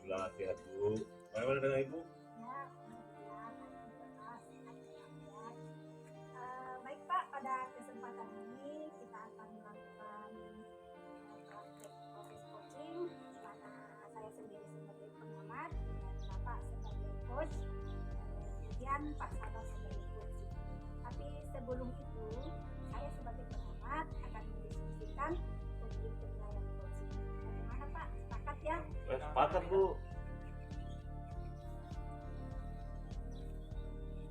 Alhamdulillah sehat Bu. Bagaimana dengan Ibu? Ya, alhamdulillah, alhamdulillah, sehat walafiat. Baik Pak, pada kesempatan ini kita akan melakukan praktek proses coaching di mana saya sendiri sebagai pengamat dan Bapak sebagai coach, kemudian Pak Sabah sebagai coach. Tapi sebelum itu, saya sebagai pengamat akan mendiskusikan tentang penilaian coaching. Bagaimana Pak? Sepakat ya? Sepakat Bu.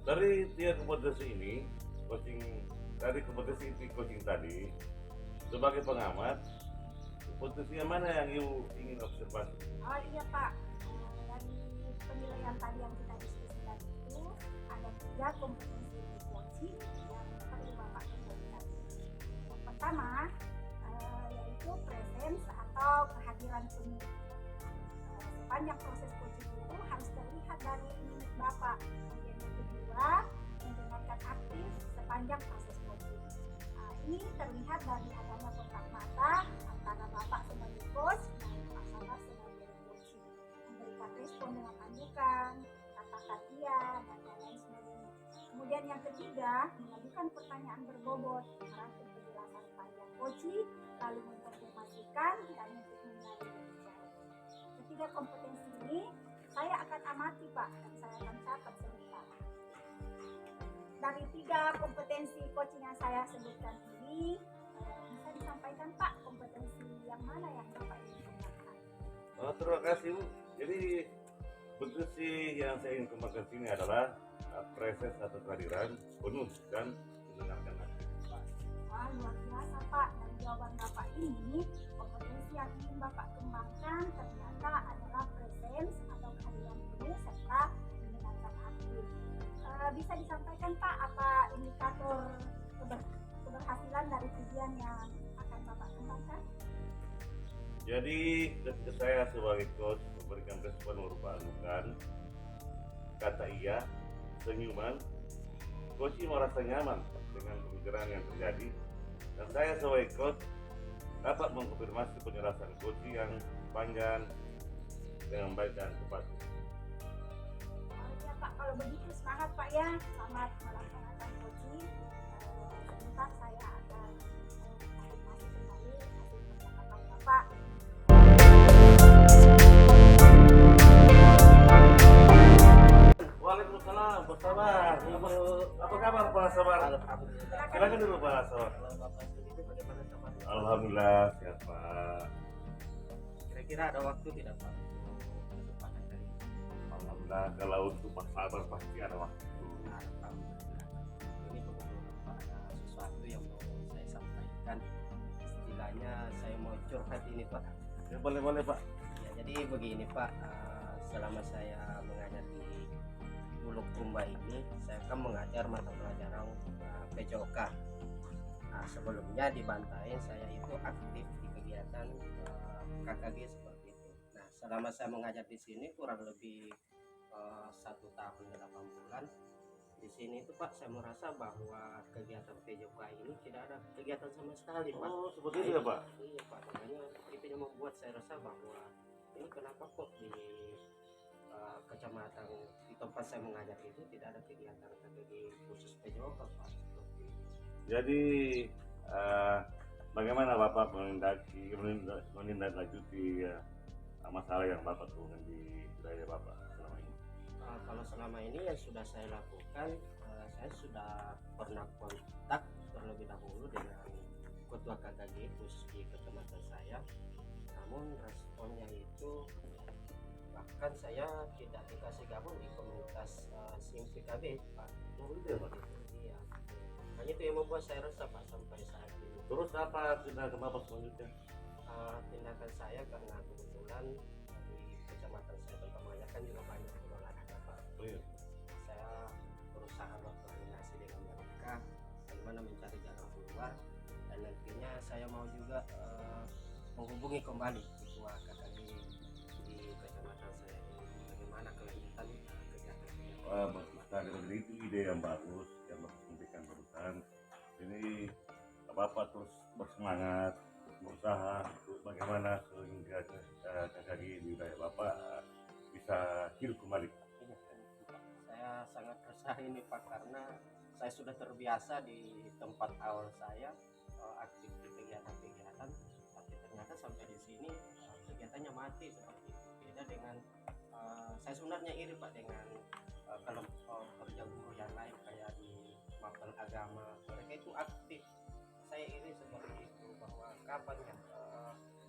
Dari tiga kompetensi ini, dari kompetensi inti coaching tadi, sebagai pengamat, kompetensi yang mana yang Ibu ingin observasi? Oh iya Pak, dari penilaian tadi yang kita diskusikan itu ada 3 kompetensi di coaching yang perlu Bapak kembalikan. Yang pertama yaitu presence atau kehadiran penuh. Sepanjang proses coaching itu harus terlihat dari mimik Bapak. Kemudian yang kedua, mendengarkan aktif sepanjang proses coaching. Ini terlihat dari adanya kontak mata antara Bapak sebagai coach dan Pak Sabah sebagai coaching. Memberikan respon dengan tanggukan, katakan iya, dan lain sebagainya. Kemudian yang ketiga, mengajukan pertanyaan berbobot, merangkum penjelasan panjang coaching, lalu mengkonfirmasikan dan untuk mengenali berbicara. Ketiga kompetensi ini saya akan amati Pak, dan saya akan catat sebentar. Dari 3 kompetensi coaching yang saya sebutkan ini, bisa disampaikan Pak kompetensi yang mana yang Bapak ingin kembangkan? Terima kasih Bu. Jadi kompetensi yang saya ingin kembangkan sini adalah presence atau kehadiran penuh dan mendengarkan aktif. Wah, luar biasa Pak. Dari jawaban Bapak ini, kompetensi yang ingin Bapak kembangkan ternyata adalah presence atau kehadiran penuh serta mendengarkan aktif. Bisa disampaikan Pak apa indikator keberhasilan dari tujuan yang akan Bapak kembangkan? Jadi ketika saya sebagai coach memberikan respon berupa anukan, kata iya, senyuman, coach merasa nyaman dengan pembicaraan yang terjadi, dan saya sebagai coach dapat mengkonfirmasi penjelasan coach yang panjang dengan baik dan tepat. Ya Pak, kalau begitu semangat Pak ya, selamat melaksanakan coaching. Sebentar saya akan konfirmasi kembali hasil percakapan Bapak. Waalaikumsalam, Pak Sabar. Apa kabar Pak Sabar? Alhamdulillah. Silakan dulu Pak Sabar. Kalau Bapak sendiri bagaimana kabarnya? Alhamdulillah sehat Pak. Kira-kira ada waktu tidak Pak untuk kesempatan kali ini? Alhamdulillah, kalau untuk Pak Sabar pasti ada waktu. Alhamdulillah. Ini kebetulan Pak ada sesuatu yang mau saya sampaikan. Istilahnya saya mau curhat ini Pak. Ya, boleh Pak. Ya, jadi begini Pak, selama saya mengajar di Bulukumba ini, saya kan mengajar mata pelajaran PJOK. Sebelumnya di Bantaeng saya itu aktif di kegiatan KKG seperti itu. Nah, selama saya mengajar di sini kurang lebih 1 tahun 8 bulan. Di sini itu Pak, saya merasa bahwa kegiatan PJOK ini tidak ada kegiatan sama sekali Pak. Oh, seperti itu ya Pak? Iya Pak, makanya itu yang membuat saya rasa bahwa ini kenapa kok di kecamatan di tempat saya mengajar itu tidak ada kegiatan KKG khusus PJOK Pak. Seperti itu. Jadi bagaimana Bapak menindaklanjuti masalah yang Bapak temukan di wilayah Bapak selama ini? Kalau selama ini yang sudah saya lakukan, saya sudah pernah kontak terlebih dahulu dengan ketua KKG khusus di kecamatan saya. Namun responnya itu bahkan saya tidak dikasih gabung di komunitas SIM PKB Pak. Oh, itu ya Pak? Iya. Hanya itu yang membuat saya resah Pak sampai saat ini. Terus apa tindakan Bapak selanjutnya? Tindakan saya karena kebetulan di kecamatan saya tempat mengajarkan juga banyak penolakan Pak. Oh, iya. Saya berusaha berkoordinasi dengan mereka bagaimana mencari jalan keluar, dan nantinya saya mau juga menghubungi kembali ketua KKG di kecamatan saya ini bagaimana kelanjutan kegiatan. Bagus sekali. Jadi itu ide yang bagus yang Bapak sampaikan barusan. Ini Bapak terus bersemangat berusaha untuk bagaimana sehingga KKG di wilayah Bapak bisa hidup kembali? Iya, saya sangat resah ini Pak, karena saya sudah terbiasa di tempat awal saya aktif di kegiatan-kegiatan, tapi ternyata sampai di sini kegiatannya mati seperti itu. Beda dengan saya sebenarnya iri Pak dengan kelompok kerja buruh yang lain kayak di mapel agama, mereka itu aktif. Saya iri seperti itu, bahwa kapan ya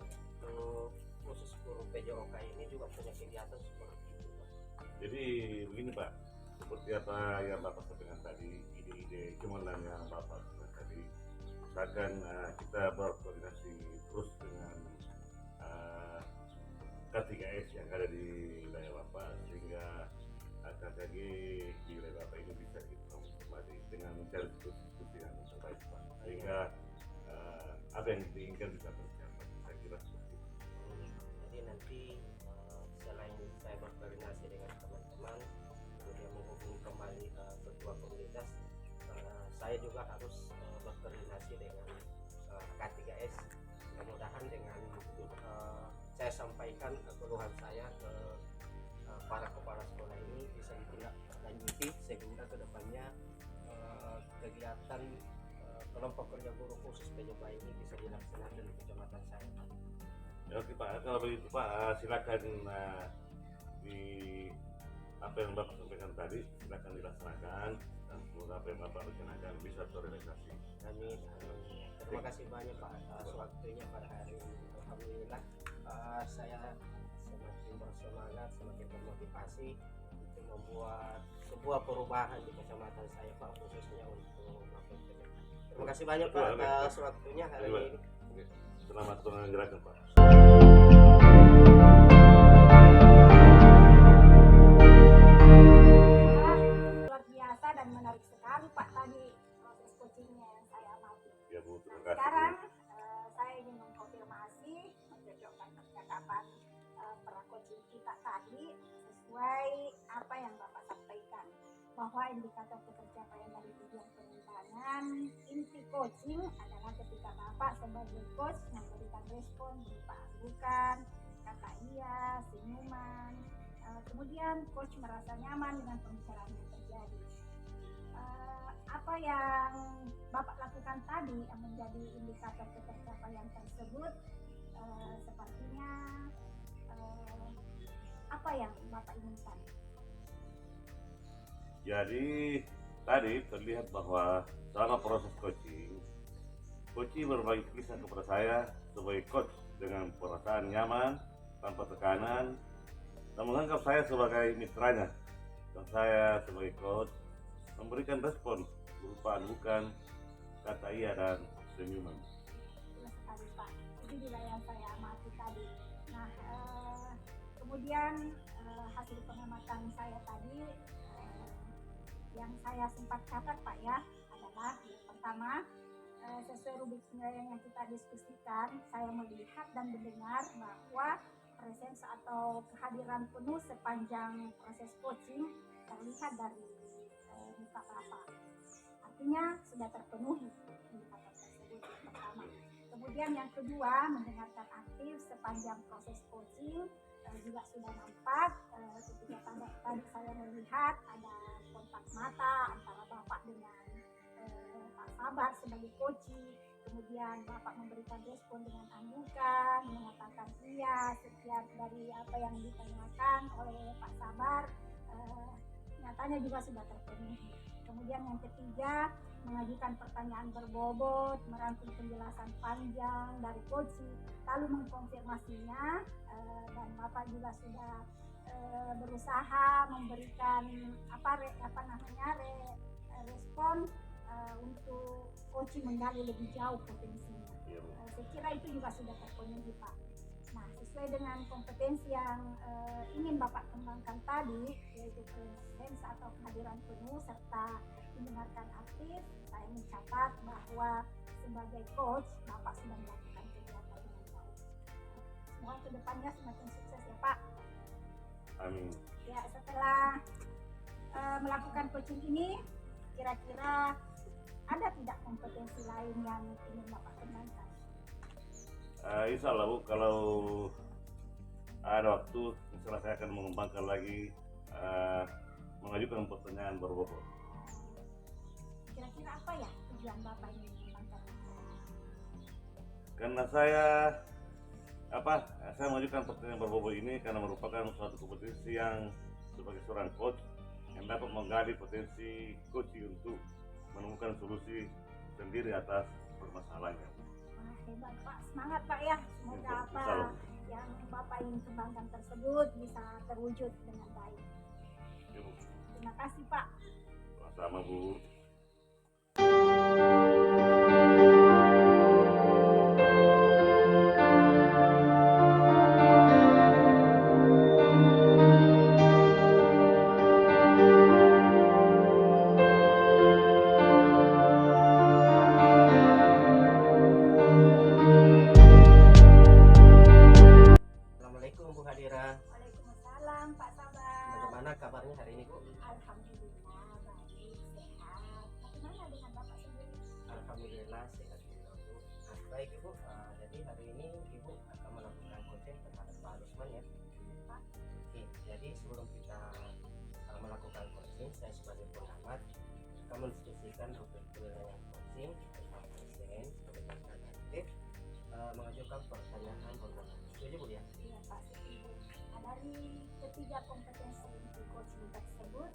untuk khusus buruh PJOK ini juga punya kegiatan seperti itu Pak. Jadi begini Pak, seperti apa yang Bapak sampaikan tadi, ide-ide cemerlang yang Bapak sampaikan tadi, misalkan kita berkoordinasi terus dengan K3S yang ada di wilayah Bapak, sehingga KKG di wilayah Bapak ini bisa kita kembali dengan mencari diskusi yang terbaik Pak, sehingga apa yang diinginkan bisa tercapai. Saya kira seperti itu. Jadi nanti selain saya berkoordinasi dengan teman-teman, kemudian menghubungi kembali ketua komunitas, saya juga harus berkoordinasi dengan K3S. Mudah-mudahan dengan saya sampaikan keluhan saya ke para kepala sekolah ini bisa ditindaklanjuti, sehingga kedepannya kegiatan kelompok kerja buruh khusus PJOK ini bisa dilaksanakan di kecamatan saya. Ya, oke Pak, kalau begitu Pak, silakan di apa yang Bapak sampaikan tadi silakan dilaksanakan, dan semoga apa yang Bapak rencanakan bisa terrealisasi. Amin. Terima kasih banyak Pak atas waktunya pada hari ini. Alhamdulillah saya semakin bersemangat, semakin termotivasi untuk membuat sebuah perubahan di kecamatan saya Pak, khususnya untuk mapel PJOK. Terima kasih banyak Pak atas waktunya hari ini. Selamat mengerjakan Pak. Luar biasa dan menarik sekali Pak tadi proses coachingnya yang saya amati. Ya Bu, terima Nah, kasih. sekarang saya ingin mengkonfirmasi, mencocokkan percakapan para coaching kita tadi sesuai apa yang Bapak sampaikan, bahwa indikator pencapaian dari tujuan pengembangan inti coaching adalah ketika Bapak sebagai coach memberikan respon berupa anggukan, kata iya, senyuman, kemudian coach merasa nyaman dengan pembicaraan yang terjadi. Apa yang Bapak lakukan tadi yang menjadi indikator pencapaian tersebut, sepertinya apa yang Bapak inginkan? Jadi tadi terlihat bahwa selama proses coaching berbagi kisah kepada saya sebagai coach dengan perasaan nyaman, tanpa tekanan, dan menganggap saya sebagai mitranya, dan saya sebagai coach memberikan respon berupa anggukan, kata iya, dan senyuman. Betul sekali Pak, itu juga yang saya amati tadi. Nah, kemudian hasil pengamatan saya tadi yang saya sempat catat Pak ya, adalah yang pertama, sesuai rubrik penilaian yang kita diskusikan, saya melihat dan mendengar bahwa presence atau kehadiran penuh sepanjang proses coaching terlihat dari muka Bapak. Artinya sudah terpenuhi indikator tersebut yang pertama. Kemudian yang kedua, mendengarkan aktif sepanjang proses coaching juga sudah nampak. Ketika tadi saya melihat ada kontak mata antara Bapak dengan Pak Sabar sebagai coaching. Kemudian Bapak memberikan respon dengan anggukan, mengatakan iya setiap dari apa yang ditanyakan oleh Pak Sabar, nyatanya juga sudah terpenuhi. Kemudian yang ketiga, mengajukan pertanyaan berbobot, merangkum penjelasan panjang dari coaching, lalu mengkonfirmasinya, dan Bapak juga sudah berusaha memberikan respon untuk coaching menggali lebih jauh potensinya. Saya kira itu juga sudah terpenuhi Pak. Nah, sesuai dengan kompetensi yang ingin Bapak kembangkan tadi, yaitu presence atau kehadiran penuh serta mendengarkan aktif, saya mencatat bahwa sebagai coach Bapak sudah melakukan kegiatan dengan baik. Semoga kedepannya semakin sukses ya Pak. Amin. Ya, setelah melakukan coaching ini, kira-kira ada tidak kompetensi lain yang ingin Bapak kembangkan? Insya Allah Bu, kalau ada waktu misalnya saya akan mengembangkan lagi, mengajukan pertanyaan berbobot. Kira-kira apa ya tujuan Bapak ini mengembangkan? Karena saya mengajukan pertanyaan berbobot ini karena merupakan suatu kompetensi yang sebagai seorang coach yang dapat menggali potensi coach untuk menemukan solusi sendiri atas permasalahannya. Wah, hebat Pak, semangat Pak ya. Semoga apa Salam. yang Bapak ingin kembangkan tersebut bisa terwujud dengan baik. Ibu. Terima kasih Pak. Sama Bu. Assalamualaikum Bu Hadira. Waalaikumsalam Pak Sabar. Bagaimana kabarnya hari ini Bu? Alhamdulillah baik, sehat. Bagaimana dengan Bapak sendiri? Alhamdulillah sehat juga Bu. Baik Ibu, jadi hari ini Ibu akan melakukan coaching terhadap Pak Rusman ya. Pak, Oke, jadi sebelum kita melakukan coaching, saya sebagai pengamat akan mendiskusikan topik penilaian coaching tentang pasien berdasarkan aktif, mengajukan pertanyaan berbobot. Setuju Bu ya? iya Pak, setuju. Nah, dari ketiga kompetensi inti coaching tersebut,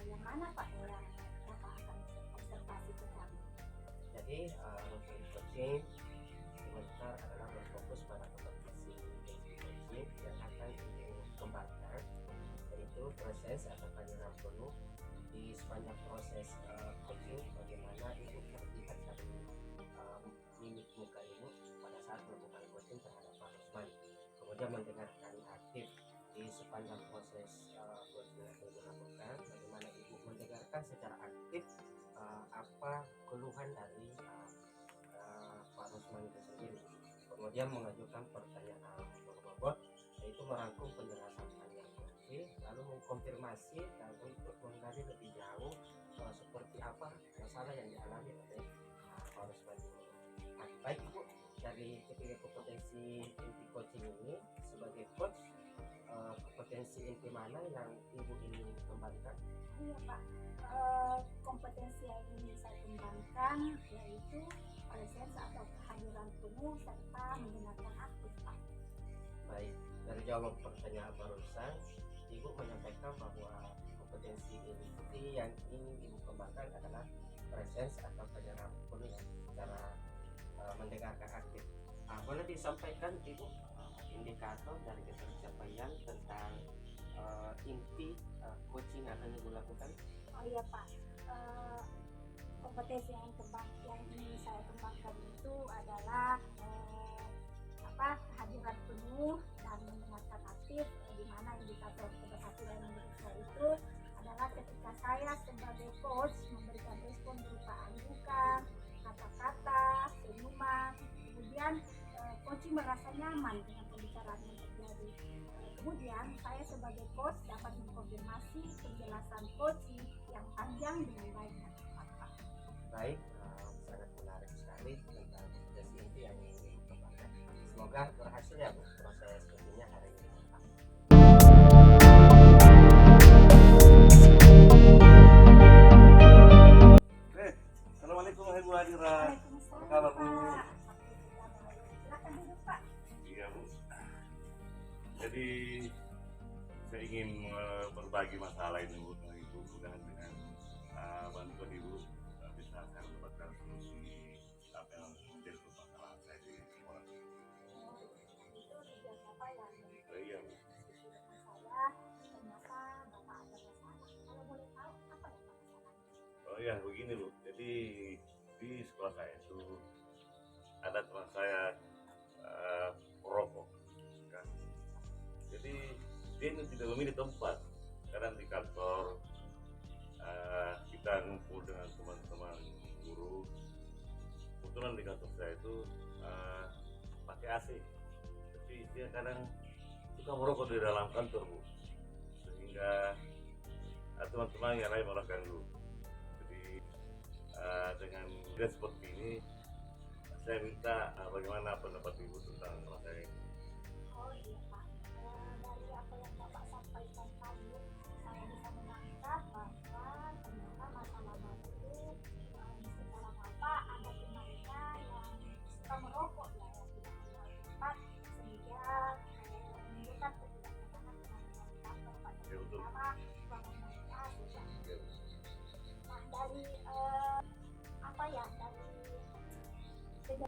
yang mana Pak yang Bapak akan observasi ke kami? Jadi untuk coaching sebentar adalah berfokus pada kompetensi inti coaching yang akan dikembangkan, yaitu proses atau kehadiran penuh di sepanjang proses coaching. Bagaimana Ibu terlihat dari mimik muka Ibu pada saat melakukan coaching terhadap Pak Rusman, kemudian mendengarkan aktif di sepanjang proses coaching yang Ibu lakukan. Bagaimana Ibu mendengarkan secara aktif apa keluhan dari Pak Rusman itu sendiri, kemudian mengajukan pertanyaan berbobot, yaitu merangkum penjelasan panjang coaching, lalu mengkonfirmasi dan untuk menggali lebih jauh seperti apa masalah yang dialami oleh Pak Rusman ini. Nah, baik Ibu, dari ketiga kompetensi inti coaching ini sebagai coach, kompetensi inti mana yang Ibu ingin kembangkan? Iya Pak, kompetensi yang ingin saya kembangkan yaitu presence atau kehadiran penuh serta mendengarkan aktif Pak. Baik, dari jawaban pertanyaan barusan, Ibu menyampaikan bahwa kompetensi inti yang ingin Ibu kembangkan adalah presence atau kehadiran penuh ya, secara mendengarkan aktif. Boleh disampaikan Ibu indikator dari pencapaian tentang inti coaching yang akan Ibu lakukan? Oh iya Pak, kompetensi yang ingin saya kembangkan itu adalah kehadiran penuh dan mendengarkan aktif, di mana indikator keberhasilan menurut saya itu adalah ketika saya sebagai coach memberikan respon berupa anggukan, kata-kata, senyuman, kemudian coaching merasa nyaman dengan pembicaraan yang terjadi. Kemudian saya sebagai coach dapat mengkonfirmasi penjelasan coaching yang panjang dengan baik dan tepat Pak. Baik, sangat menarik sekali tentang kompetensi inti yang ingin Ibu kembangkan. Semoga berhasil ya Bu proses coachingnya hari ini. Assalamualaikum Ibu Hadira. Waalaikumsalam Apa kabar, Bu? Pak. Alhamdulillah baik. Silakan duduk Pak. Iya Bu. Jadi saya ingin berbagi masalah ini Bu dengan Ibu, mudah-mudahan dengan bantuan Ibu bisa saya mendapatkan solusi apa yang menjadi permasalahan saya di sekolah. Itu tujuan Bapak yang Iya Bu. diskusi dengan saya, ternyata Bapak ada masalah. Kalau boleh tahu apa ya Pak masalahnya? Oh iya begini Bu. Jadi di sekolah saya itu ada teman saya perokok. Kan? Jadi dia ini tidak memilih tempat. Kadang di kantor kita ngumpul dengan teman-teman guru. Kebetulan di kantor saya itu pakai AC. Tapi dia kadang suka merokok di dalam kantor Bu. Sehingga teman-teman yang lain malah ganggu. Jadi dengan dia seperti ini, saya minta bagaimana pendapat Ibu tentang masalah ini. Oh iya Pak,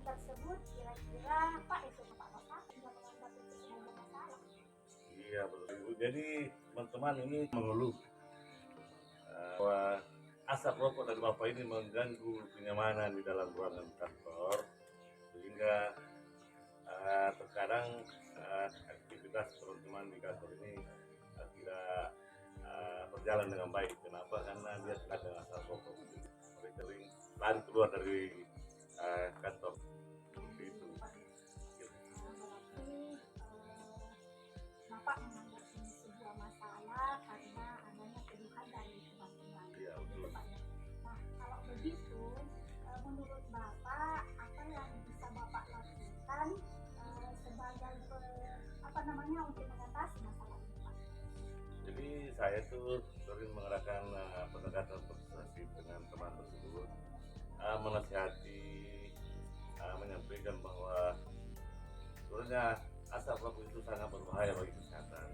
tersebut kira-kira Pak itu Pak Bapak tidak menganggap itu sebagai masalah. Iya betul Ibu. Jadi teman-teman ini mengeluh bahwa asap rokok dari Bapak ini mengganggu kenyamanan di dalam ruangan kantor, sehingga terkadang aktivitas teman-teman di kantor ini tidak berjalan dengan baik. Kenapa? Karena dia terkadang asap rokok. Mereka sering lari keluar dari kantor. Seperti itu. Berarti Bapak menganggap ini sebuah masalah karena adanya keluhan dari teman-teman. Iya betul. Nah, kalau begitu, menurut Bapak apa yang bisa Bapak lakukan sebagai untuk mengatasi masalah ini, Pak? Jadi saya tuh sering mengerahkan pendekatan persuasif dengan teman tersebut, menasihati, menyampaikan bahwa sebenarnya asap rokok itu sangat berbahaya bagi kesehatan.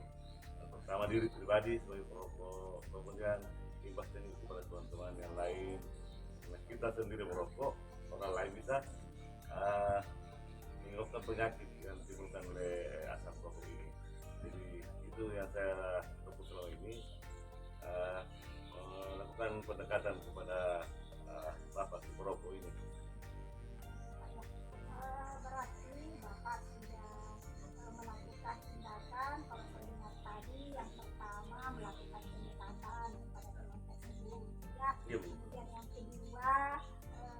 Pertama diri pribadi sebagai perokok, kemudian imbasnya itu kepada teman-teman yang lain. Nah, kita sendiri merokok, orang lain bisa menyebabkan penyakit yang ditimbulkan oleh asap rokok ini. Jadi itu yang saya tempuh selama ini, melakukan pendekatan kepada bapak si perokok ini. Berarti Bapak sudah melakukan tindakan kalau saya dengar tadi yang pertama melakukan pendekatan kepada teman tersebut ya. Iya Bu. Kemudian yang kedua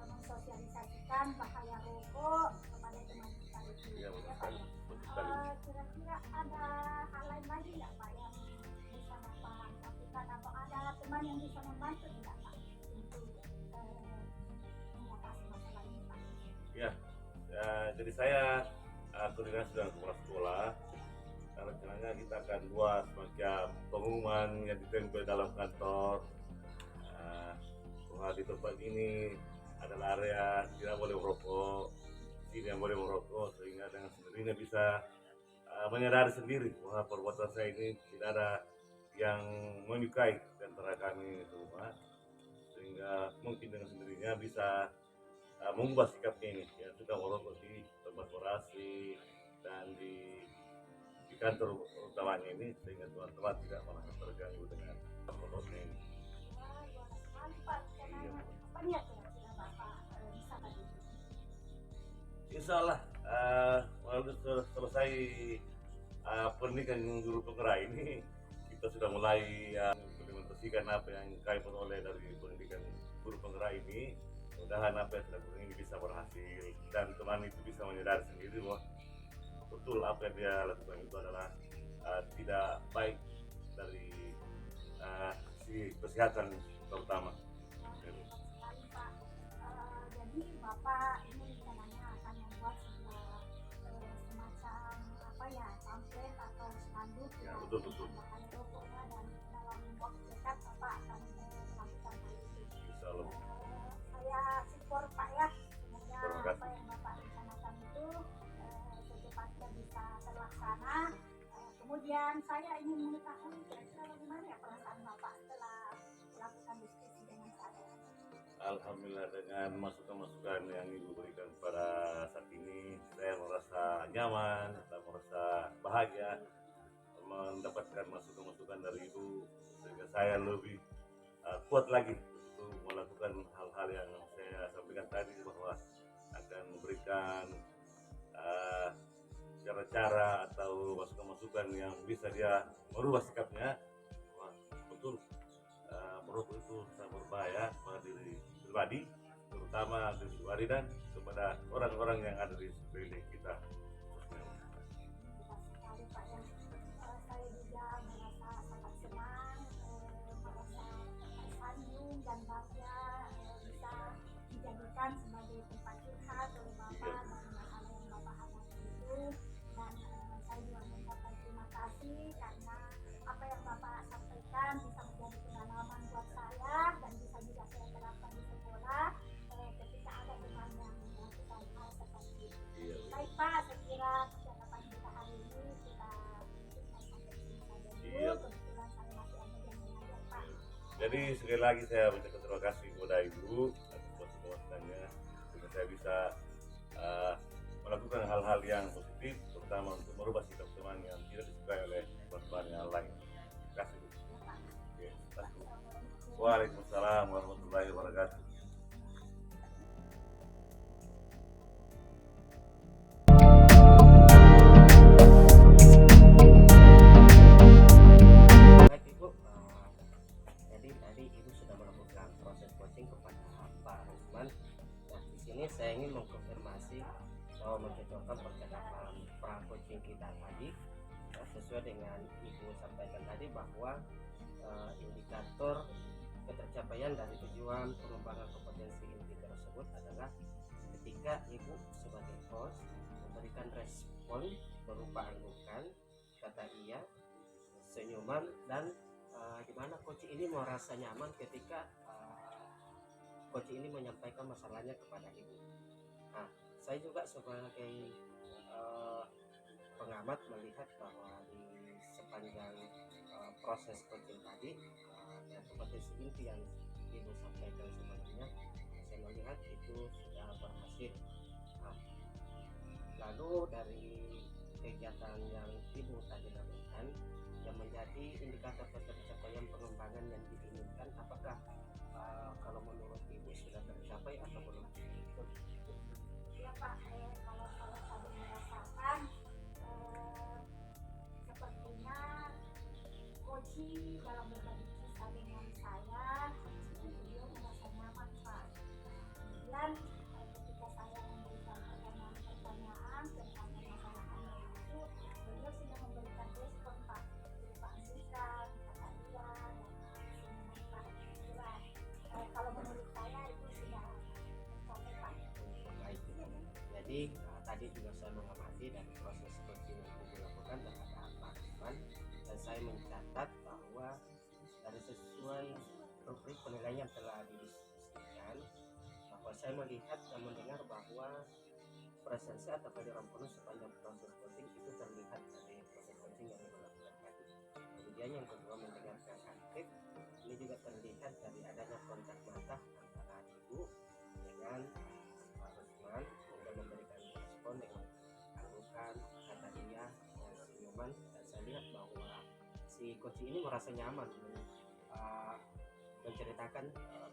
mensosialisasikan bahaya rokok kepada teman kita itu. Iya betul Ya, Pak. sekali. Betul sekali. Kira-kira ada hal lain lagi nggak Pak yang bisa Bapak lakukan atau ada teman yang bisa membantu tidak Pak untuk mengatasi masalah ini Pak? Ya, jadi saya koordinasi dengan kepala sekolah. Rencananya kita akan buat semacam pengumuman yang ditempel dalam kantor, bahwa di tempat ini adalah area tidak boleh merokok, sini yang boleh merokok, sehingga dengan sendirinya bisa menyadari sendiri bahwa perbuatan saya ini tidak ada yang menyukai di antara kami semua, sehingga mungkin dengan sendirinya bisa mengubah sikapnya ini yang sudah merokok di tempat orasi dan di kantor utamanya ini, sehingga teman-teman tidak merasa terganggu dengan rokoknya ini. Wah, luar sekali Pak. Iya. Apa niat ya sudah Bapak bisa tadi? Insya Allah selesai pendidikan guru penggerak ini, kita sudah mulai implementasikan apa yang kami peroleh dari pendidikan guru penggerak ini. Mudah-mudahan apa yang sudah kurang ini bisa berhasil dan teman itu bisa menyadari sendiri bahwa betul apa yang dia lakukan itu adalah tidak baik dari si kesehatan terutama. Sekali Pak. Jadi Bapak ini rencananya akan membuat sebuah semacam pamflet atau spanduk Ya, betul. bahaya rokok ya, dan dalam waktu dekat Bapak akan melakukan hal itu. Insya Allah. Saya support Pak ya, semoga Terima kasih. apa yang Bapak rencanakan itu secepatnya bisa terlaksana. Kemudian saya ingin mengetahui kira-kira bagaimana ya perasaan Bapak setelah melakukan diskusi dengan saya. Alhamdulillah dengan masukan-masukan yang Ibu berikan pada saat ini, saya merasa nyaman dan merasa bahagia mendapatkan masukan-masukan dari Ibu, sehingga saya lebih kuat lagi untuk melakukan hal-hal yang saya sampaikan tadi, bahwa akan memberikan cara-cara atau masukan-masukan yang bisa dia merubah sikapnya. Wah, betul merokok itu sangat berbahaya pada diri pribadi, terutama diri pribadi dan kepada orang-orang yang ada di sekeliling kita. Sekali Pak ya. Saya juga merasa sangat senang, merasa tersanjung dan bangga bisa dijadikan sebagai tempat curhat oleh Bapak dari masalah yang Bapak hadapi itu, dan saya juga mengucapkan terima kasih karena apa yang Bapak sampaikan bisa menjadi pengalaman buat saya dan bisa juga saya terapkan di sekolah ketika ada teman yang melakukan hal seperti itu. Iya. Baik Pak, saya kira percakapan kita hari ini kita cukupkan sampai di sini saja dulu. Iya. Kebetulan saya masih ada yang mengajar Pak. Jadi sekali lagi saya mengucapkan terima kasih kepada Ibu atas masukan-masukannya, sehingga saya bisa pertama untuk merubah sikap teman yang tidak disukai oleh teman yang lain. Terima kasih. Ya, Pak. Oke, satu. Assalamualaikum. Waalaikumsalam warahmatullahi wabarakatuh. Baik Ibu, jadi tadi Ibu sudah melakukan proses coaching kepada Pak Rusman. Nah, di sini saya ingin mengkonfirmasi bahwa mencocokkan percakapan pra coaching kita tadi sesuai dengan Ibu sampaikan tadi bahwa indikator ketercapaian dari tujuan pengembangan kompetensi inti tersebut adalah ketika Ibu sebagai host memberikan respon berupa anggukan, kata iya, senyuman, dan di mana coach ini merasa nyaman ketika coach ini menyampaikan masalahnya kepada Ibu. Nah, saya juga sebagai pengamat melihat bahwa di sepanjang proses coaching tadi dan kompetensi inti yang Ibu sampaikan sebelumnya, saya melihat itu sudah berhasil. Nah, lalu dari kegiatan yang Ibu tadi lakukan yang menjadi indikator ketercapaian pengembangan yang diinginkan, apakah kalau menurut Ibu sudah tercapai atau belum? Ya Pak, kalau saya tadi merasakan sepertinya coaching dalam berbagi kisah dengan saya, beliau merasa nyaman Pak. Kemudian ketika saya memberikan pertanyaan-pertanyaan tentang permasalahannya itu, beliau sudah memberikan respon Pak, berupa anggukan, kata iya, dan senyuman Pak. Itulah, kalau menurut saya itu sudah tercapai Pak. Baik. Jadi tadi juga saya mengamati dari proses coaching yang dilakukan terhadap Pak Rusman, dan saya mencatat bahwa dari sesuai rubrik penilaian yang telah didiskusikan, bahwa saya melihat dan mendengar bahwa presensi atau kehadiran penuh sepanjang proses coaching itu terlihat dari proses coaching yang dilakukan tadi. Kemudian yang kedua, mendengarkan aktif, ini juga terlihat dari adanya kontak mata antara Ibu dengan Pak Rusman, kemudian memberikan respon dengan anggukan, kata iya, dan senyuman. Dan saya lihat bahwa si coach ini merasa nyaman menceritakan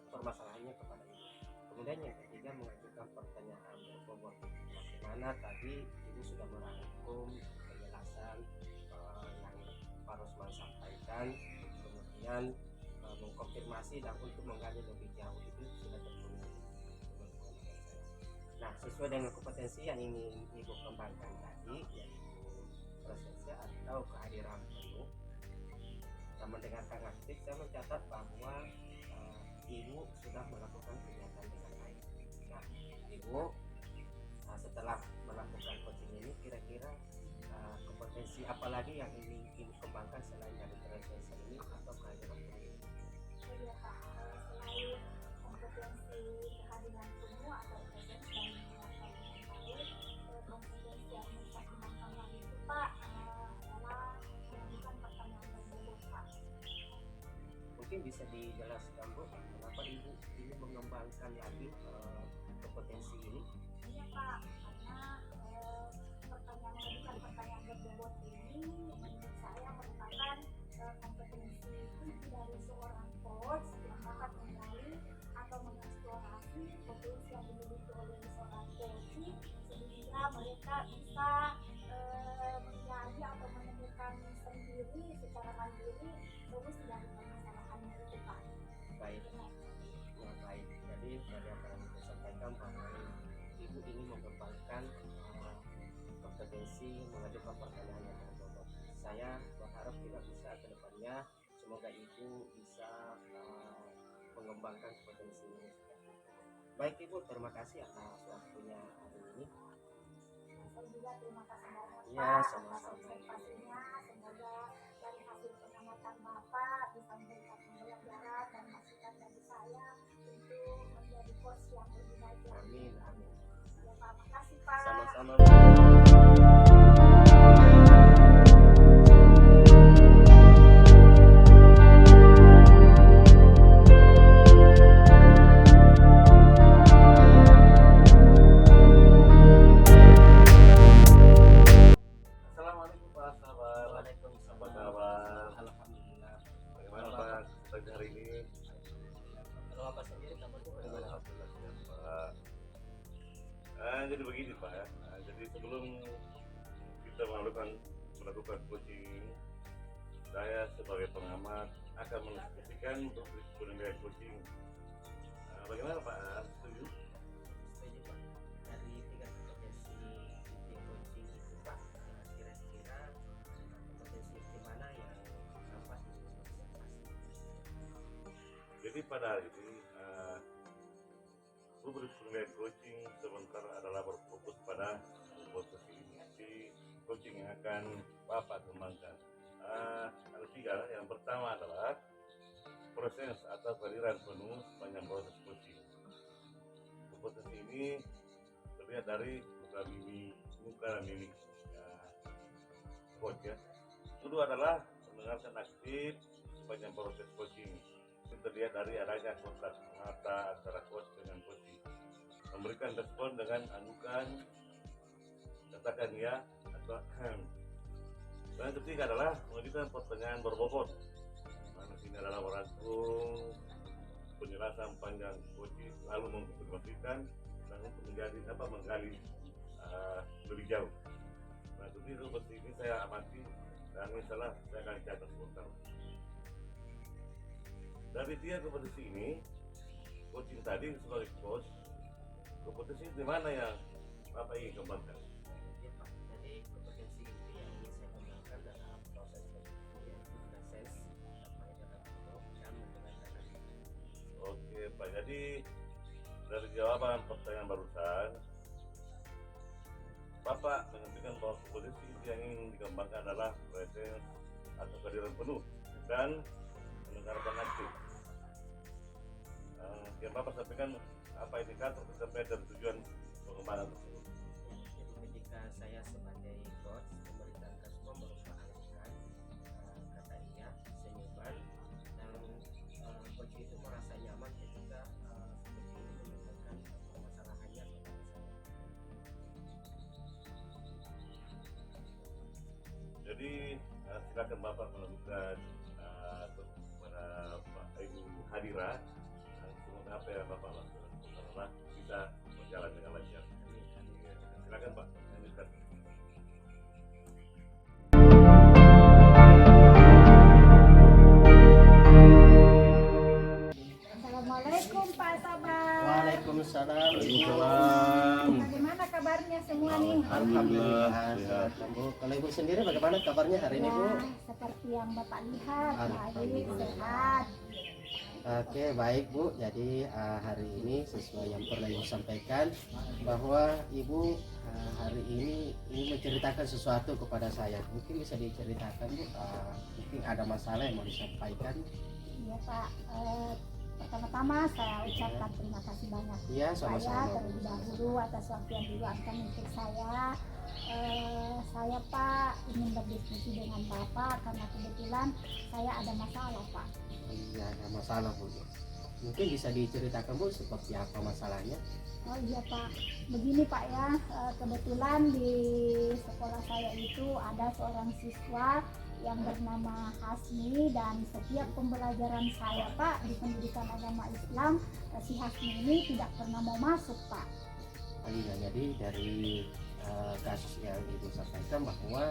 permasalahannya kepada Ibu. Kemudian yang ketiga, mengajukan pertanyaan berbobot. Bagaimana tadi Ibu sudah merangkum penjelasan yang Pak Rusman sampaikan, kemudian mengkonfirmasi dan untuk menggali lebih jauh itu sudah terpenuhi. Nah, sesuai dengan kompetensi yang ingin Ibu kembangkan tadi, yaitu presensi atau kehadiran penuh dan mendengarkan aktif, saya mencatat bahwa Ibu sudah melakukan kegiatan dengan baik. Nah, Ibu setelah melakukan coaching ini, kira-kira kompetensi apa lagi yang ingin Ibu kembangkan selain dari presensi ini atau kehadiran penuh ini? Iya Pak, selain kompetensi kehadiran penuh atau presensi dan mendengarkan dengan baik, kompetensi yang bisa dikembangkan lagi itu Pak adalah mengajukan pertanyaan berbobot Pak. Mungkin bisa dijelaskan Bu, kenapa Ibu ini mengembangkan lagi kompetensi ini? Iya Pak, karena mengajukan pertanyaan berbobot ini menurut saya merupakan kompetensi inti dari seorang coach yang dapat menggali atau mengeksplorasi potensi yang dimiliki oleh seorang coach sehingga mereka bisa menggali atau menemukan sendiri secara mandiri solusi dari permasalahannya itu Pak. Baik, baik. Jadi dari apa yang Ibu sampaikan bahwa Ibu ingin mengembangkan kompetensi mengajukan pertanyaan yang berbobot. Saya berharap tidak bisa ke depannya, semoga Ibu bisa mengembangkan kompetensi ini. Baik Ibu, terima kasih atas waktunya hari ini. Saya juga terima kasih banyak Ya, Pak sama-sama. atas observasinya. Semoga dari hasil pengamatan Bapak bisa memberikan pembelajaran dan masukan bagi saya untuk menjadi coach yang lebih baik lagi. Amin, amin. Ya Pak, makasih Pak. Sama-sama. Jadi begini Pak ya. Jadi sebelum kita melakukan coaching, saya sebagai pengamat akan mendiskusikan untuk penilaian coaching. Bagaimana Pak? Setuju? Setuju Pak. Dari 3 kompetensi inti coaching itu Pak, kira-kira kompetensi inti mana yang dapat disosialisasi? Jadi pada hari ini rubrik penilaian coaching sementara adalah berfokus pada kompetensi coaching yang akan Bapak kembangkan. Ada 3. Yang pertama adalah proses atau kehadiran penuh sepanjang proses coaching. Kompetensi ini terlihat dari muka dan mimik coach ya. Kedua adalah mendengarkan aktif sepanjang proses coaching. Ini terlihat dari adanya kontak mata antara coach dengan coaching. Memberikan respon dengan anggukan, katakan ya atau dan yang ketiga adalah mengajukan pertanyaan berbobot. Mana sini adalah merangkum penjelasan panjang coaching, lalu menginformasikan dan untuk menggali lebih jauh. Nah, jadi seperti ini saya amati dan misalnya saya akan catat sebentar. Dari 3 kompetensi ini, coaching tadi sebagai coach, kompetensi di mana yang Bapak ingin kembangkan? Ya Pak, jadi kompetensi inti yang ingin saya kembangkan dalam proses coaching yaitu presence, pengajaran penuh dan mendengarkan aktif. Oke Pak, jadi dari jawaban pertanyaan barusan, Bapak menyampaikan bahwa kompetensi yang ingin dikembangkan adalah presence atau kehadiran penuh dan mendengarkan aktif. Yang Bapak sampaikan apa indikator tercapai dari tujuan pengembangan tersebut? Jadi ketika saya sebagai coach memberikan respon berupa anggukan, kata iya, senyuman, dan coach itu merasa nyaman ketika seperti ini menyampaikan permasalahannya kepada saya. Jadi silakan Bapak melakukan kepada Pak Ibu Hadira langsung apa yang Bapak lakukan setelah bisa berjalan dengan lancar. Silakan Pak, lanjutkan. Assalamualaikum Pak Sabar. Waalaikumsalam. Bagaimana kabarnya semua nih? Alhamdulillah sehat. Bu, kalau Ibu sendiri bagaimana kabarnya hari ini Bu? Ya, seperti yang Bapak lihat, baik, sehat. Oke baik Bu, jadi hari ini sesuai yang pernah Ibu sampaikan bahwa Ibu hari ini ingin menceritakan sesuatu kepada saya. Mungkin bisa diceritakan Bu, mungkin ada masalah yang mau disampaikan. Iya Pak, pertama-tama saya ucapkan terima kasih banyak. Iya Saya sama-sama. terlebih dahulu atas waktu yang diluangkan untuk saya. Saya Pak ingin berdiskusi dengan Bapak karena kebetulan saya ada masalah Pak. Iya ada masalah Bu. Mungkin bisa diceritakan Bu seperti apa masalahnya? Oh iya Pak, begini Pak ya, kebetulan di sekolah saya itu ada seorang siswa yang bernama Hasmi dan setiap pembelajaran saya Pak di pendidikan agama Islam, si Hasmi ini tidak pernah mau masuk Pak. Iya, jadi dari kasus yang Ibu sampaikan bahwa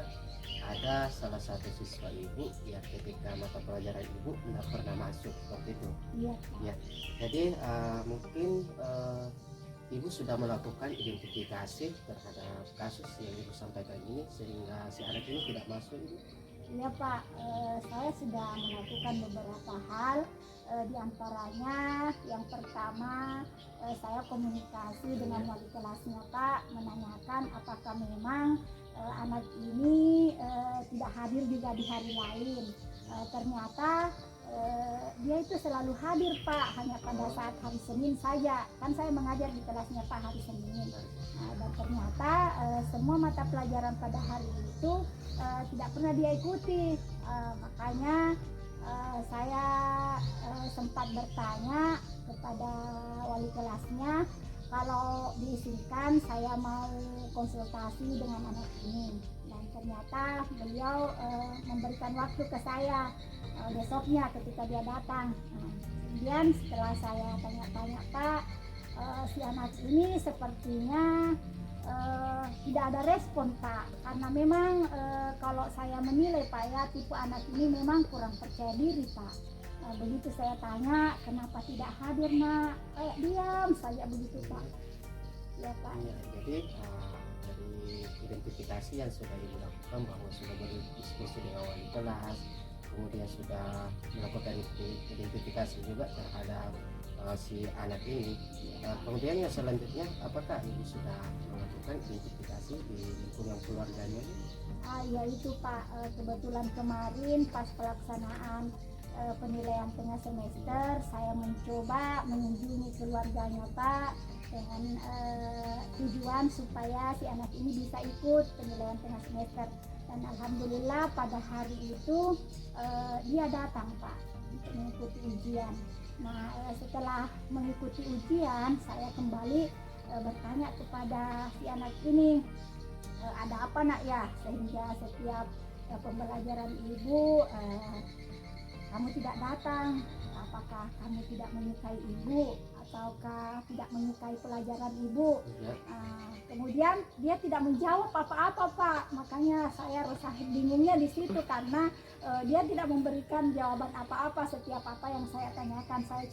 ada salah satu siswa Ibu yang ketika mata pelajaran Ibu tidak pernah masuk seperti itu. Iya Pak. Ya, jadi mungkin Ibu sudah melakukan identifikasi terhadap kasus yang Ibu sampaikan ini sehingga si anak ini tidak masuk Ibu. Iya Pak, saya sudah melakukan beberapa hal, di antaranya yang pertama saya komunikasi dengan wali kelasnya Pak, menanyakan apakah memang anak ini tidak hadir juga di hari lain. Ternyata dia itu selalu hadir Pak, hanya pada saat hari Senin saja, kan saya mengajar di kelasnya Pak hari Senin. Dan ternyata semua mata pelajaran pada hari itu tidak pernah dia ikuti. Makanya saya sempat bertanya kepada wali kelasnya kalau diizinkan saya mau konsultasi dengan anak ini, dan ternyata beliau memberikan waktu ke saya besoknya ketika dia datang. Kemudian setelah saya tanya-tanya Pak, si anak ini sepertinya tidak ada respon Pak, karena memang kalau saya menilai Pak ya, tipe anak ini memang kurang percaya diri Pak. Begitu saya tanya kenapa tidak hadir nak, kayak diam saja begitu Pak. Ya Pak. Ya, jadi dari identifikasi yang sudah dilakukan bahwa sudah berdiskusi dengan wali kelas, kemudian sudah melakukan identifikasi juga terhadap si anak ini. Kemudian yang selanjutnya, apakah ibu sudah melakukan identifikasi di lingkungan keluarganya? Ya itu Pak, kebetulan kemarin pas pelaksanaan penilaian tengah semester, saya mencoba mengunjungi keluarganya Pak, dengan tujuan supaya si anak ini bisa ikut penilaian tengah semester. Dan alhamdulillah pada hari itu dia datang Pak untuk mengikuti ujian. Nah setelah mengikuti ujian, saya kembali bertanya kepada si anak ini, ada apa nak ya, sehingga setiap pembelajaran ibu kamu tidak datang. Apakah kamu tidak menyukai ibu ataukah tidak menyukai pelajaran ibu? Kemudian dia tidak menjawab apa-apa Pak, makanya saya rasa bingungnya di situ, karena dia tidak memberikan jawaban apa-apa setiap apa yang saya tanyakan. Saya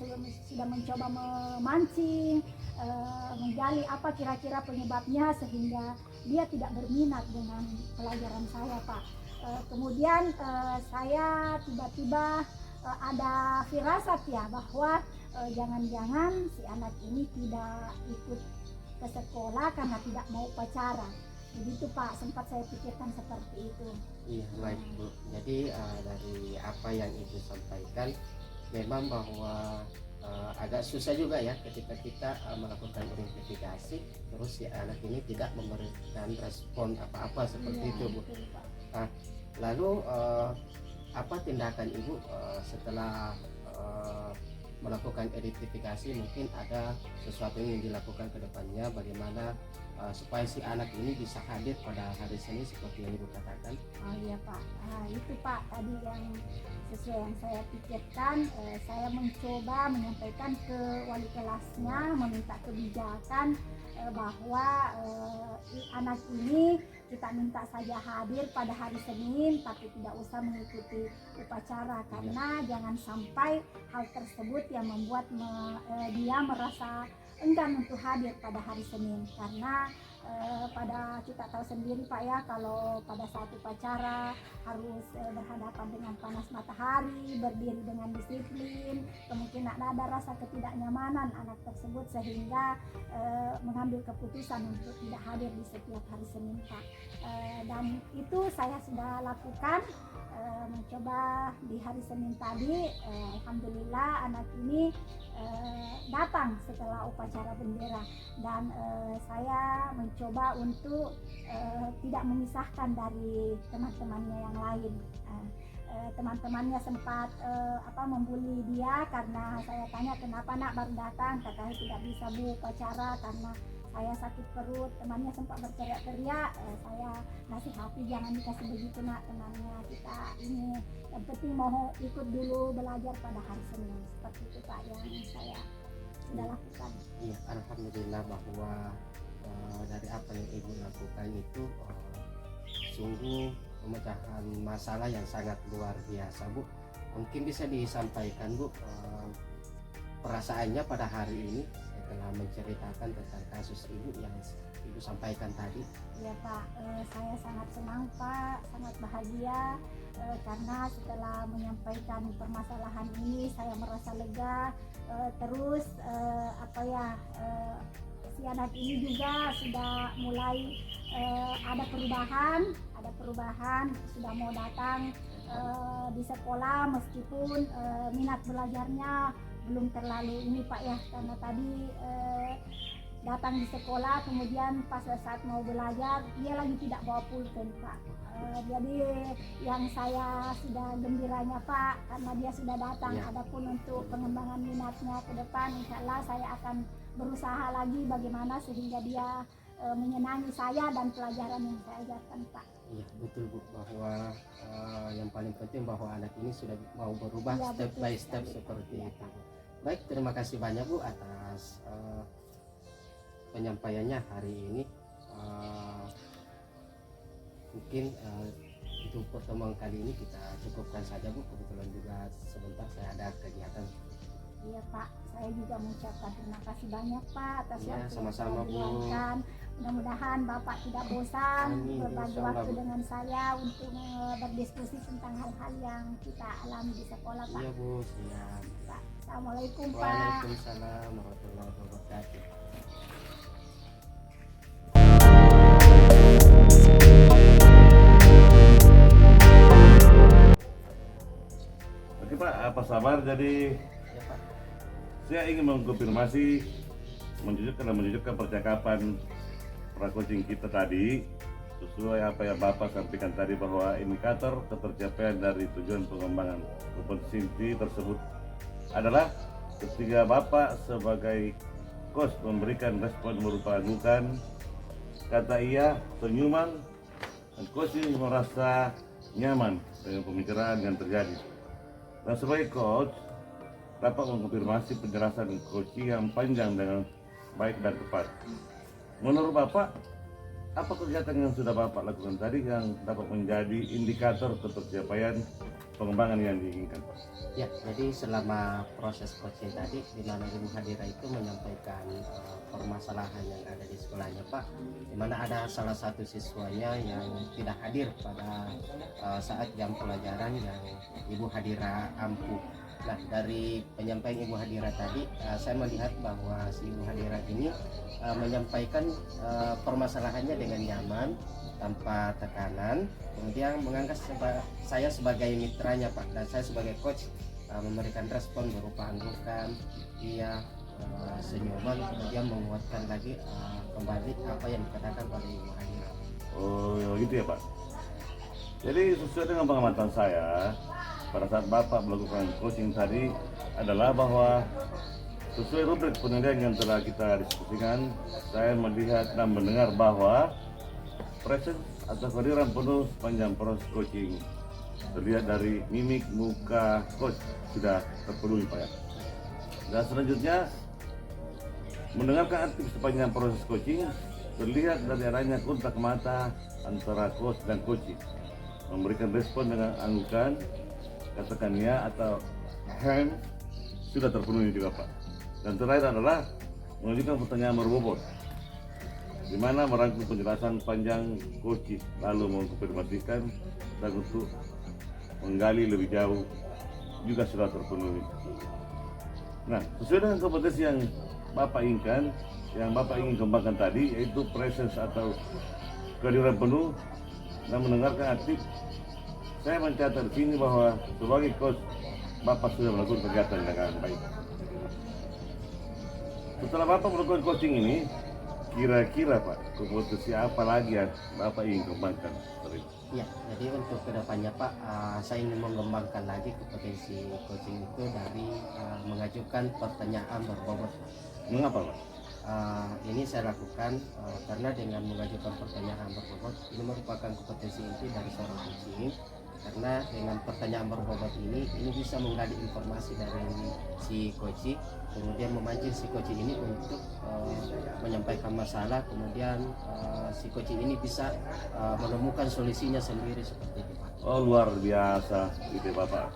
sudah mencoba memancing, menggali apa kira-kira penyebabnya sehingga dia tidak berminat dengan pelajaran saya Pak. Kemudian saya tiba-tiba ada firasat ya bahwa jangan-jangan si anak ini tidak ikut ke sekolah karena tidak mau upacara. Begitu Pak, sempat saya pikirkan seperti itu. Iya, baik Bu. Jadi dari apa yang ibu sampaikan, memang bahwa agak susah juga ya ketika kita melakukan identifikasi terus si anak ini tidak memberikan respon apa-apa seperti itu Bu. Lalu apa tindakan ibu setelah melakukan identifikasi? Mungkin ada sesuatu yang dilakukan ke depannya, bagaimana supaya si anak ini bisa hadir pada hari Senin seperti yang ibu katakan? Oh iya Pak, itu Pak tadi yang sesuai yang saya pikirkan. Saya mencoba menyampaikan ke wali kelasnya, meminta kebijakan bahwa anak ini kita minta saja hadir pada hari Senin, tapi tidak usah mengikuti upacara, karena jangan sampai hal tersebut yang membuat dia merasa enggan untuk hadir pada hari Senin. Karena pada kita tahu sendiri Pak ya, kalau pada saat upacara harus berhadapan dengan panas matahari, berdiri dengan disiplin, kemungkinan ada rasa ketidaknyamanan anak tersebut sehingga mengambil keputusan untuk tidak hadir di setiap hari Senin Pak. Dan itu saya sudah lakukan, mencoba di hari Senin tadi. Alhamdulillah anak ini datang setelah upacara bendera, dan saya mencoba untuk tidak memisahkan dari teman-temannya yang lain. Teman-temannya sempat membuli dia karena saya tanya kenapa nak baru datang, katanya tidak bisa Bu upacara karena saya sakit perut. Temannya sempat berteriak-teriak, saya nasihati jangan dikasih begitu nak, temannya kita ini yang penting mau ikut dulu belajar pada hari Senin. Seperti itu Pak yang saya sudah lakukan. Iya, alhamdulillah bahwa dari apa yang ibu lakukan itu sungguh pemecahan masalah yang sangat luar biasa Bu. Mungkin bisa disampaikan Bu perasaannya pada hari ini setelah menceritakan tentang kasus ibu yang ibu sampaikan tadi. Ya Pak, saya sangat senang Pak, sangat bahagia karena setelah menyampaikan permasalahan ini saya merasa lega. Terus si anak ini juga sudah mulai ada perubahan, sudah mau datang di sekolah meskipun minat belajarnya belum terlalu ini Pak ya, karena tadi datang di sekolah kemudian pas saat mau belajar dia lagi tidak bawa pulpen Pak. Jadi yang saya sudah gembiranya Pak karena dia sudah datang. Ya. Adapun untuk pengembangan minatnya ke depan, insya Allah saya akan berusaha lagi bagaimana sehingga dia menyenangi saya dan pelajaran yang saya ajarkan Pak. Iya betul Bu, bahwa yang paling penting bahwa anak ini sudah mau berubah Ya, step betul by step sekali. seperti Ya, itu. Pak. Baik, terima kasih banyak Bu atas penyampaiannya hari ini. Mungkin untuk pertemuan kali ini kita cukupkan saja Bu, kebetulan juga sebentar saya ada kegiatan. Iya Pak, saya juga mengucapkan terima kasih banyak Pak atas Ya, waktu yang sama-sama, telah Bu. diluangkan. Mudah-mudahan Bapak tidak bosan Amin, berbagi insya Allah, waktu Bu. dengan saya untuk berdiskusi tentang hal-hal yang kita alami di sekolah Pak. Iya Bu, siap. Pak. Assalamualaikum Pak. Waalaikumsalam warahmatullahi wabarakatuh. Oke Pak, apa sabar? Jadi Ya Pak. saya ingin mengkonfirmasi, menunjukkan percakapan pra-coaching kita tadi sesuai apa yang Bapak sampaikan tadi, bahwa indikator ketercapaian dari tujuan pengembangan kompetensi inti tersebut adalah ketika Bapak sebagai coach memberikan respon berupa anukan, kata iya, senyuman, dan coaching merasa nyaman dengan pembicaraan yang terjadi. Dan sebagai coach dapat mengkonfirmasi penjelasan coaching yang panjang dengan baik dan tepat. Menurut Bapak, apa kegiatan yang sudah Bapak lakukan tadi yang dapat menjadi indikator ketercapaian pengembangan yang diinginkan, Pak? Ya, jadi selama proses coaching tadi, di mana Ibu Hadira itu menyampaikan permasalahan yang ada di sekolahnya Pak, di mana ada salah satu siswanya yang tidak hadir pada saat jam pelajaran yang Ibu Hadira ampuh. Nah, dari penyampaian Ibu Hadira tadi, saya melihat bahwa si Ibu Hadira ini menyampaikan permasalahannya dengan nyaman, tanpa tekanan, kemudian menganggap saya sebagai mitranya Pak, dan saya sebagai coach memberikan respon berupa anggukan, iya, senyuman, kemudian menguatkan lagi kembali apa yang dikatakan oleh Ibu Hadira. Oh gitu ya Pak. Jadi sesuai dengan pengamatan saya pada saat Bapak melakukan coaching tadi adalah bahwa sesuai rubrik penilaian yang telah kita diskusikan, saya melihat dan mendengar bahwa presence atau kehadiran penuh sepanjang proses coaching terlihat dari mimik muka coach sudah terpenuhi Pak ya. Dan selanjutnya mendengarkan aktif sepanjang proses coaching terlihat dari adanya kontak mata antara coach dan coaching, memberikan respon dengan anggukan, katakan ya atau hand sudah terpenuhi juga Pak. Dan terakhir adalah menunjukkan pertanyaan berbobot, di mana merangkum penjelasan panjang coaching lalu mengkonfirmasikan dan untuk menggali lebih jauh juga sudah terpenuhi. Nah, sesuai dengan kompetensi yang Bapak inginkan, yang Bapak ingin kembangkan tadi, yaitu presence atau kehadiran penuh dan mendengarkan aktif, saya mencatat di sini bahwa sebagai coach Bapak sudah melakukan kegiatan dengan baik. Setelah Bapak melakukan coaching ini, kira-kira Pak, kompetensi apa lagi yang Bapak ingin kembangkan? Ya, jadi untuk kedepannya Pak, saya ingin mengembangkan lagi kompetensi coaching itu dari mengajukan pertanyaan berbobot. Mengapa Pak? Ini saya lakukan karena dengan mengajukan pertanyaan berbobot ini merupakan kompetensi inti dari seorang coaching, karena dengan pertanyaan berbobot ini bisa menggali informasi dari si coaching, kemudian memancing si coaching ini untuk menyampaikan masalah, kemudian si coaching ini bisa menemukan solusinya sendiri seperti itu Pak. Oh luar biasa ide Bapak.